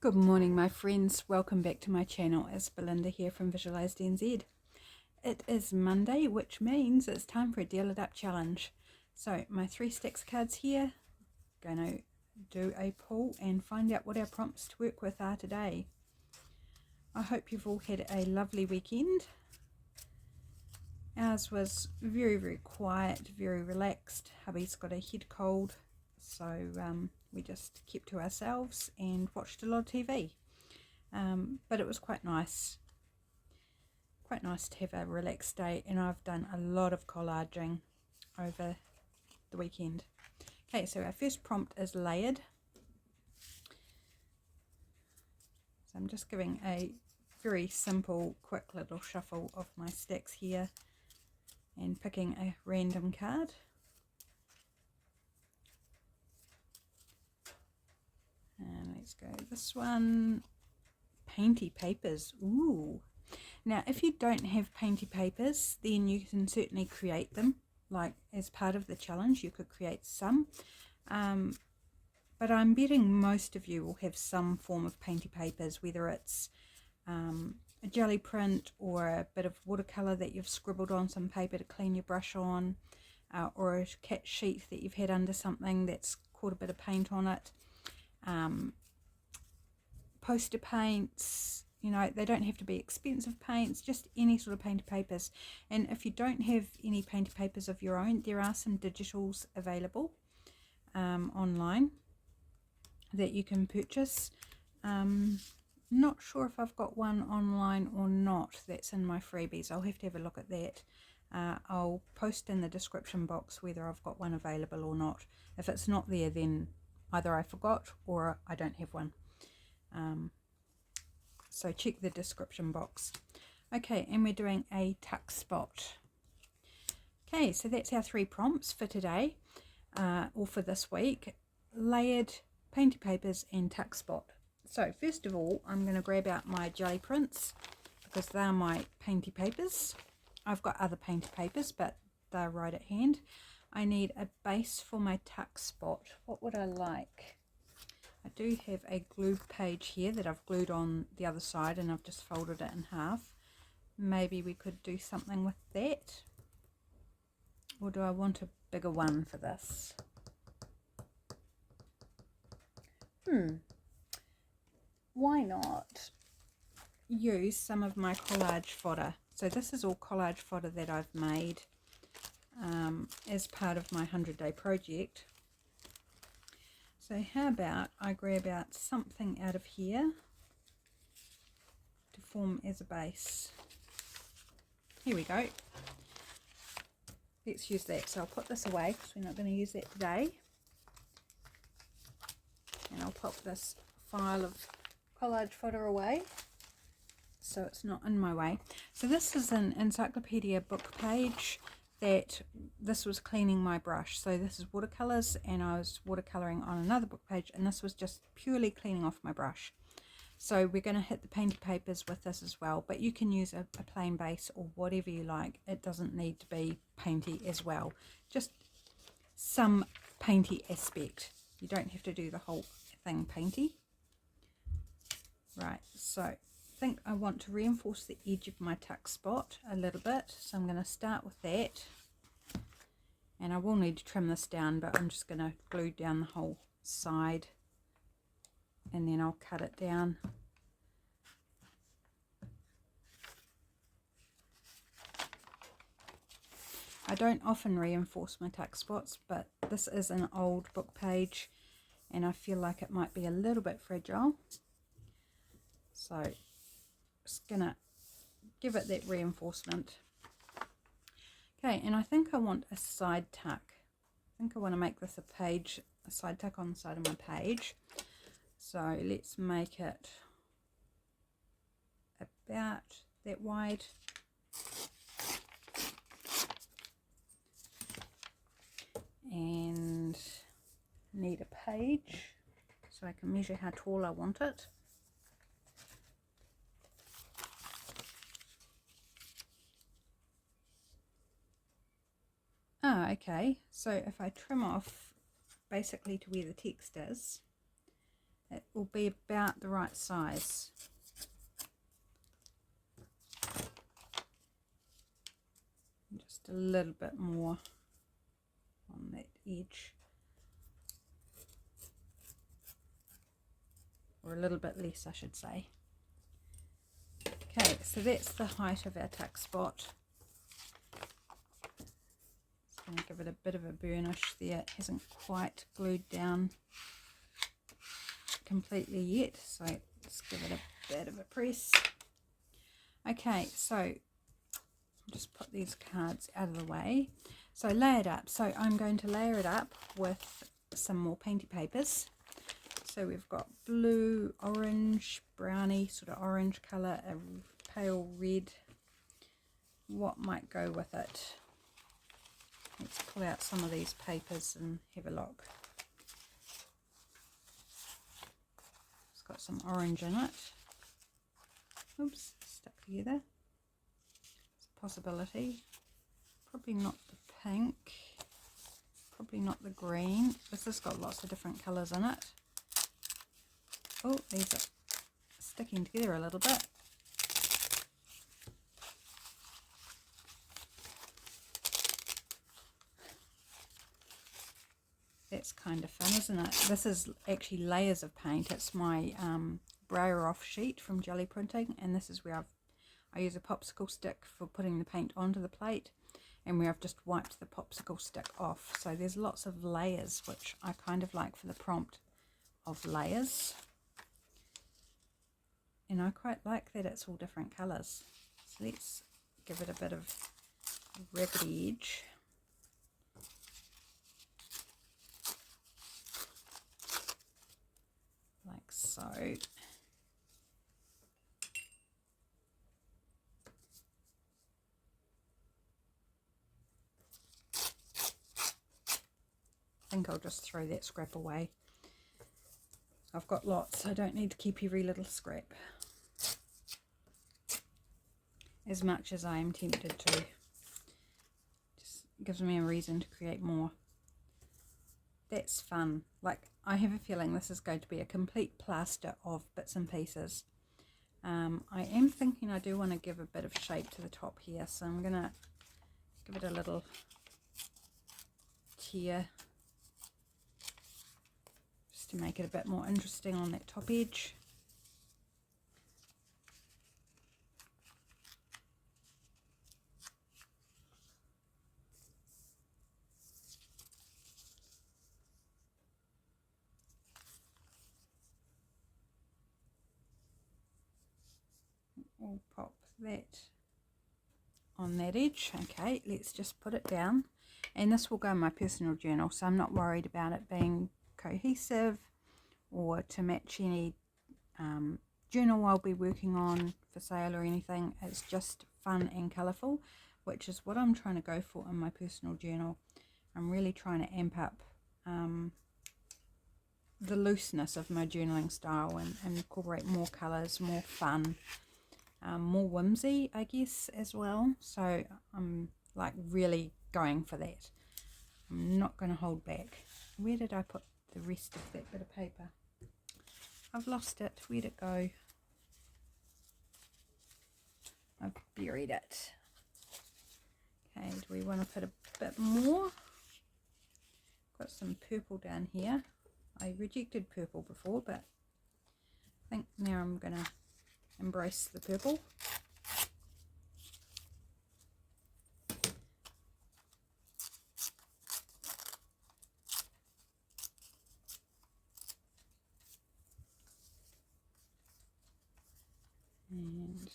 Good morning, my friends. Welcome back to my channel. It's Belinda here from Visualized NZ. It is Monday, which means it's time for a Deal It Up challenge. So my 3 stacks of cards here. Going to do a pull and find out what our prompts to work with are today. I hope you've all had a lovely weekend. Ours was very quiet, very relaxed. Hubby's got a head cold, so we just kept to ourselves and watched a lot of TV. But it was quite nice to have a relaxed day, and I've done a lot of collaging over the weekend. Okay, so our first prompt is layered. So I'm just giving a very simple, quick little shuffle of my stacks here and picking a random card. And let's go this one. Painty papers. Ooh. Now, if you don't have painty papers, then you can certainly create them. Like as part of the challenge, you could create some. But I'm betting most of you will have some form of painty papers, whether it's a jelly print or a bit of watercolour that you've scribbled on some paper to clean your brush on, or a cat sheet that you've had under something that's caught a bit of paint on it. Poster paints, you know, they don't have to be expensive paints, just any sort of painted papers. And if you don't have any painted papers of your own, there are some digitals available online that you can purchase. Not sure if I've got one online or not that's in my freebies. I'll have to have a look at that. I'll post in the description box whether I've got one available or not. If it's not there, then either I forgot or I don't have one. So check the description box. Okay, and we're doing a tuck spot. Okay, so that's our 3 prompts for today, or for this week: layered, painty papers, and tuck spot. So first of all, I'm going to grab out my jelly prints because they are my painty papers. I've got other painty papers, but they're right at hand. I need a base for my tuck spot. What would I like? I do have a glue page here that I've glued on the other side, and I've just folded it in half. Maybe we could do something with that. Or do I want a bigger one for this? Why not use some of my collage fodder? So this is all collage fodder that I've made as part of my 100-day project. So how about I grab out something out of here to form as a base. Here we go. Let's use that. So I'll put this away because we're not going to use that today. And I'll pop this file of collage fodder away so it's not in my way. So this is an encyclopedia book page that this was cleaning my brush. So this is watercolors, and I was watercoloring on another book page, and this was just purely cleaning off my brush. So we're going to hit the painted papers with this as well, but you can use a plain base or whatever you like. It doesn't need to be painty as well, just some painty aspect. You don't have to do the whole thing painty. Right, so I think I want to reinforce the edge of my tuck spot a little bit, so I'm going to start with that. And I will need to trim this down, but I'm just going to glue down the whole side, and then I'll cut it down. I don't often reinforce my tuck spots, but this is an old book page and I feel like it might be a little bit fragile. So just gonna give it that reinforcement. Okay, and I think I want a side tuck. I think I want to make this a side tuck on the side of my page. So let's make it about that wide. And need a page so I can measure how tall I want it. Okay, so if I trim off basically to where the text is, It will be about the right size. Just a little bit more on that edge, or a little bit less I should say. Okay, so that's the height of our tuck spot. Just going to give it a bit of a burnish there. It hasn't quite glued down completely yet, so just give it a bit of a press. Okay, so just put these cards out of the way. So lay it up. So I'm going to layer it up with some more painty papers. So we've got blue, orange, browny, sort of orange colour, a pale red. What might go with it? Let's pull out some of these papers and have a look. It's got some orange in it. Oops, stuck together. It's a possibility. Probably not the pink. Probably not the green. This has got lots of different colours in it. Oh, these are sticking together a little bit. That's kind of fun, isn't it? This is actually layers of paint. It's my Brayer off sheet from Jelly Printing, and this is where I use a popsicle stick for putting the paint onto the plate, and where I've just wiped the popsicle stick off. So there's lots of layers, which I kind of like for the prompt of layers. And I quite like that it's all different colours. So let's give it a bit of raggedy edge. Like so. I think I'll just throw that scrap away. I've got lots, I don't need to keep every little scrap. As much as I am tempted to. Just gives me a reason to create more. That's fun. Like, I have a feeling this is going to be a complete plaster of bits and pieces. I am thinking I do want to give a bit of shape to the top here, so I'm going to give it a little tear just to make it a bit more interesting on that top edge. We'll pop that on that edge. Okay, let's just put it down, and this will go in my personal journal, so I'm not worried about it being cohesive or to match any journal I'll be working on for sale or anything. It's just fun and colourful, which is what I'm trying to go for in my personal journal. I'm really trying to amp up the looseness of my journaling style and incorporate more colours, more fun, more whimsy, I guess, as well. So I'm like really going for that. I'm not going to hold back. Where did I put the rest of that bit of paper? I've lost it. Where'd it go? I've buried it. Okay, do we want to put a bit more? Got some purple down here. I rejected purple before, but I think now I'm going to embrace the purple. And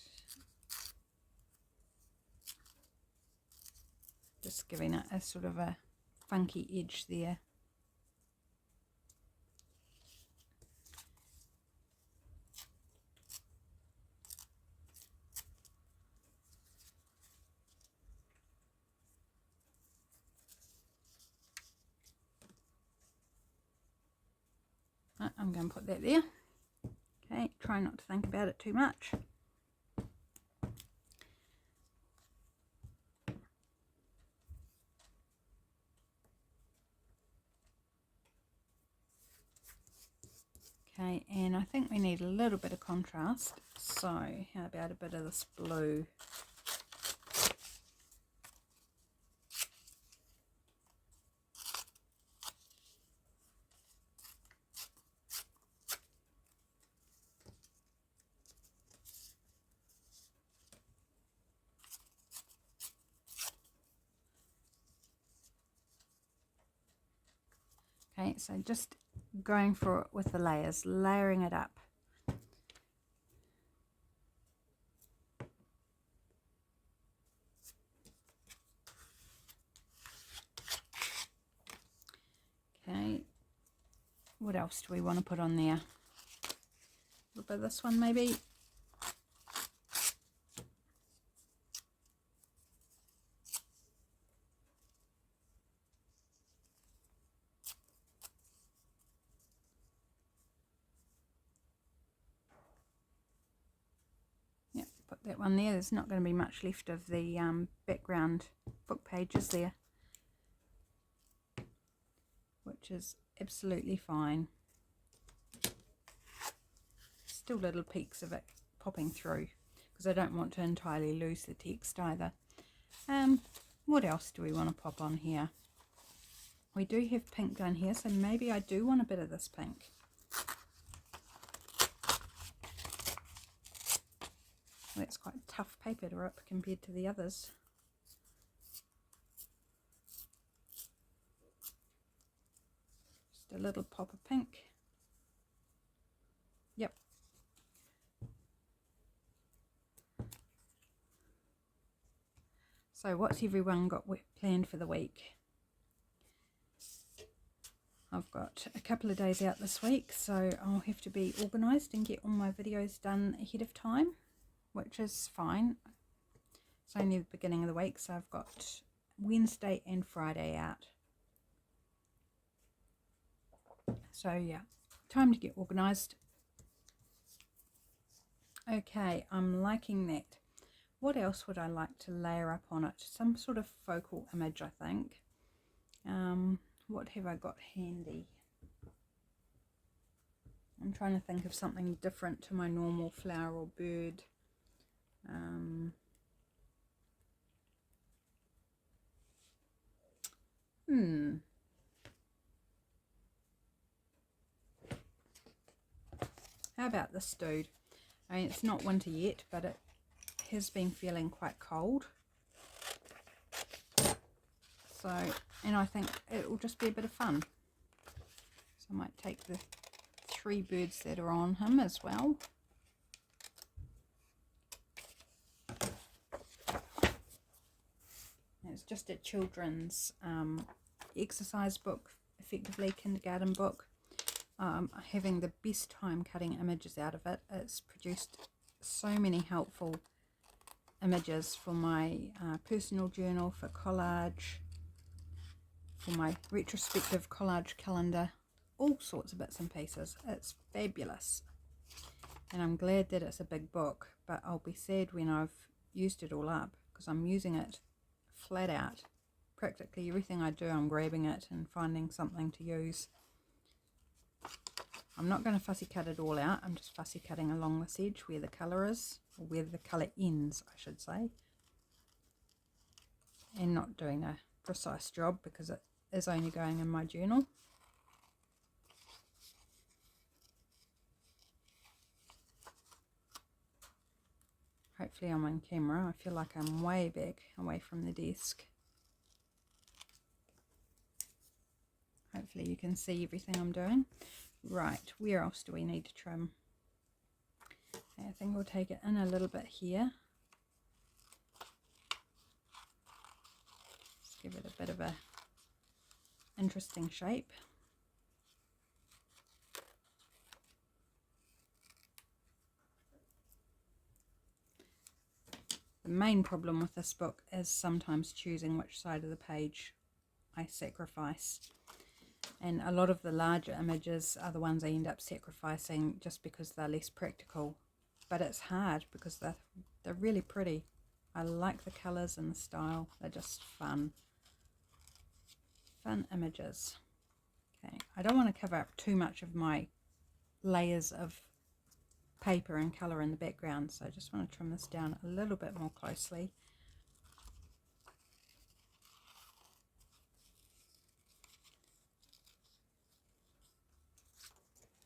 just giving it a sort of a funky edge there. I'm going to put that there. Okay, try not to think about it too much. Okay, and I think we need a little bit of contrast, so how about a bit of this blue? Okay, so just going for it with the layers, layering it up. Okay, what else do we want to put on there? A little bit of this one maybe. Yeah, put that one there. There's not going to be much left of the background book pages there, which is absolutely fine. Still little peaks of it popping through because I don't want to entirely lose the text either. What else do we want to pop on here? We do have pink down here, so maybe I do want a bit of this pink. That's quite tough paper to rip compared to the others. Just a little pop of pink. Yep. So what's everyone got planned for the week? I've got a couple of days out this week, so I'll have to be organised and get all my videos done ahead of time, which is fine. It's only the beginning of the week, so I've got Wednesday and Friday out. So yeah, time to get organised. Okay, I'm liking that. What else would I like to layer up on it? Some sort of focal image, I think. What have I got handy? I'm trying to think of something different to my normal flower or bird. How about this dude? I mean, it's not winter yet, but it has been feeling quite cold. So, and I think it will just be a bit of fun. So I might take the 3 birds that are on him as well. It's just a children's exercise book, effectively kindergarten book. Having the best time cutting images out of it. It's produced so many helpful images for my personal journal, for collage, for my retrospective collage calendar, all sorts of bits and pieces. It's fabulous, and I'm glad that it's a big book, but I'll be sad when I've used it all up, because I'm using it flat out. Practically everything I do, I'm grabbing it and finding something to use. I'm not going to fussy cut it all out. I'm just fussy cutting along this edge where the colour is, or where the colour ends, I should say, and not doing a precise job because it is only going in my journal. Hopefully I'm on camera. I feel like I'm way back away from the desk. Hopefully you can see everything I'm doing. Right, where else do we need to trim? Okay, I think we'll take it in a little bit here. Just give it a bit of a interesting shape. The main problem with this book is sometimes choosing which side of the page I sacrifice. And a lot of the larger images are the ones I end up sacrificing just because they're less practical. But it's hard because they're really pretty. I like the colours and the style. They're just fun. Fun images. Okay, I don't want to cover up too much of my layers of paper and colour in the background. So I just want to trim this down a little bit more closely.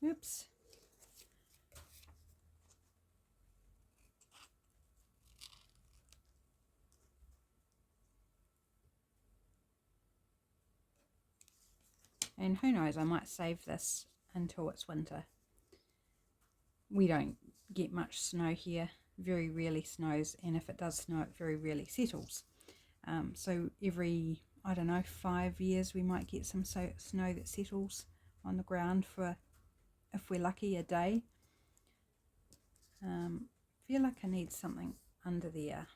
Oops. And who knows, I might save this until it's winter. We don't get much snow here, very rarely snows, and if it does snow, it very rarely settles. So every, I don't know, 5 years we might get some snow that settles on the ground for, if we're lucky, a day. Feel like I need something under there.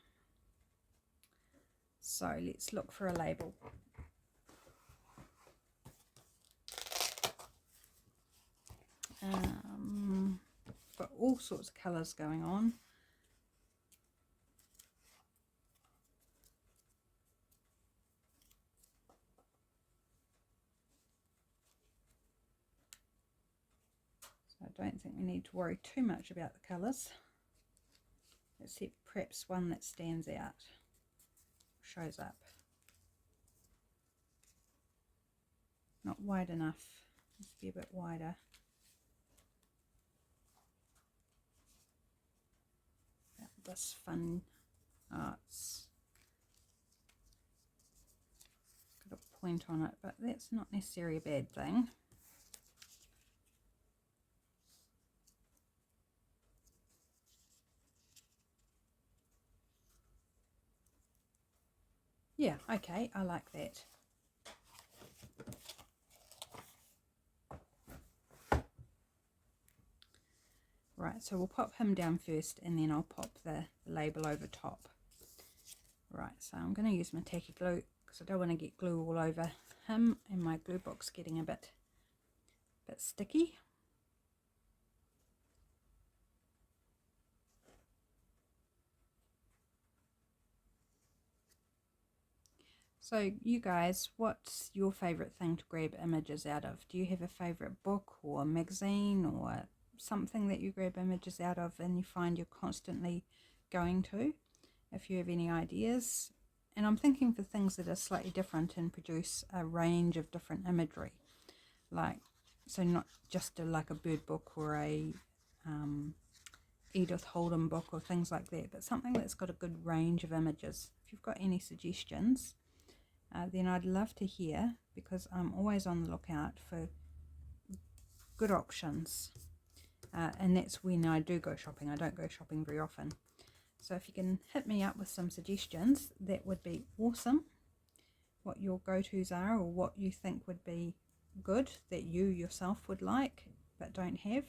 So let's look for a label. Got all sorts of colours going on. So I don't think we need to worry too much about the colours, except perhaps one that stands out, shows up. Not wide enough, needs to be a bit wider. This fun, it's got a point on it, but that's not necessarily a bad thing. Yeah, okay, I like that. Right, so we'll pop him down first and then I'll pop the label over top. Right, so I'm going to use my tacky glue because I don't want to get glue all over him, and my glue box getting a bit sticky. So you guys, what's your favourite thing to grab images out of? Do you have a favourite book or magazine or something that you grab images out of and you find you're constantly going to? If you have any ideas. And I'm thinking for things that are slightly different and produce a range of different imagery, like, so not just like a bird book or a Edith Holden book or things like that, but something that's got a good range of images. If you've got any suggestions, then I'd love to hear, because I'm always on the lookout for good options, and that's when I do go shopping. I don't go shopping very often. So if you can hit me up with some suggestions, that would be awesome. What your go-tos are, or what you think would be good that you yourself would like but don't have.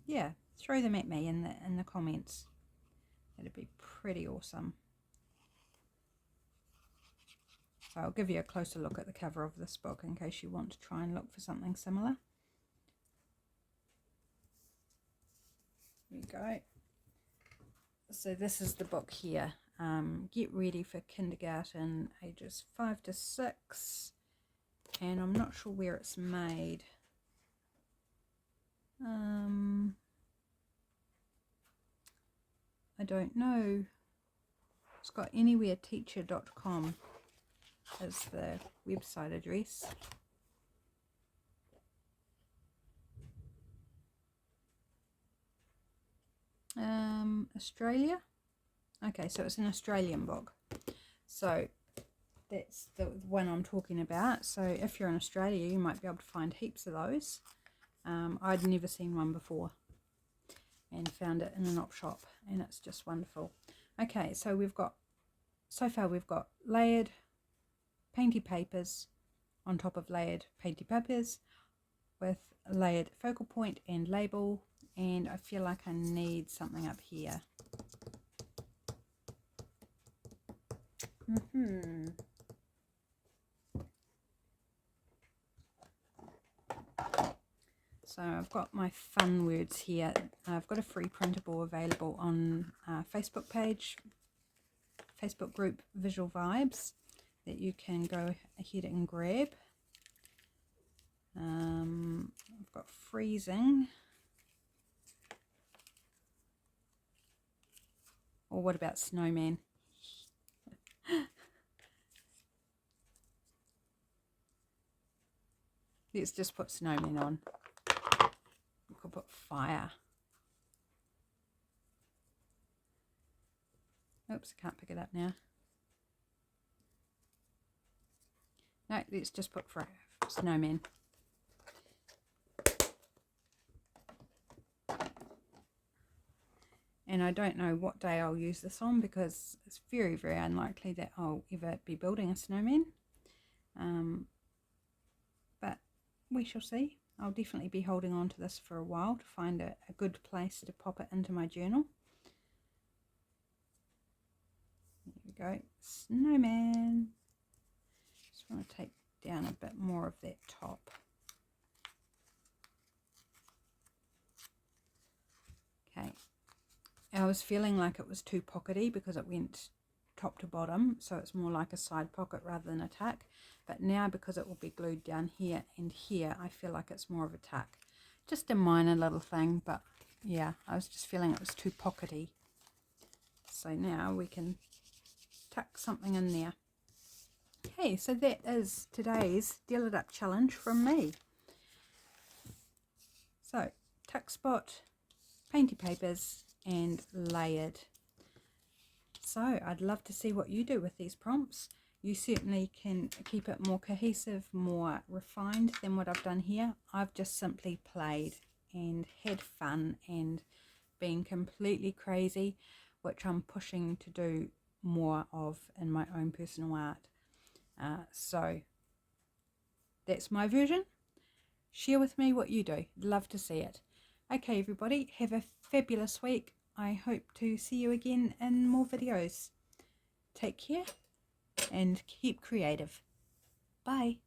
Yeah, throw them at me in the comments. That'd be pretty awesome. So I'll give you a closer look at the cover of this book in case you want to try and look for something similar. There you go. So this is the book here. Get Ready for Kindergarten, ages 5 to 6. And I'm not sure where it's made. I don't know. It's got anywhereteacher.com as the website address. Australia. Okay, so it's an Australian book. So that's the one I'm talking about. So if you're in Australia, you might be able to find heaps of those. I'd never seen one before and found it in an op shop, and it's just wonderful. Okay, so so far we've got layered painty papers on top of layered painty papers with layered focal point and label, and I feel like I need something up here. So I've got my fun words here. I've got a free printable available on Facebook page, Facebook group Visual Vibes, that you can go ahead and grab. I've got freezing. Or what about snowman? Let's just put snowman on. We could put fire. Oops, I can't pick it up now. No, let's just put snowman. And I don't know what day I'll use this on because it's very, very unlikely that I'll ever be building a snowman. But we shall see. I'll definitely be holding on to this for a while to find a good place to pop it into my journal. There we go, snowman. Just want to take down a bit more of that top. Okay. I was feeling like it was too pockety because it went top to bottom, so it's more like a side pocket rather than a tuck. But now, because it will be glued down here and here, I feel like it's more of a tuck. Just a minor little thing, but yeah, I was just feeling it was too pockety. So now we can tuck something in there. Okay, so that is today's Deal It Up challenge from me. So, tuck spot, painty papers, and layered. So I'd love to see what you do with these prompts. You certainly can keep it more cohesive, more refined than what I've done here. I've just simply played and had fun and been completely crazy, which I'm pushing to do more of in my own personal art. So that's my version. Share with me what you do. Love to see it. Okay, everybody, have a fabulous week. I hope to see you again in more videos. Take care and keep creative. Bye.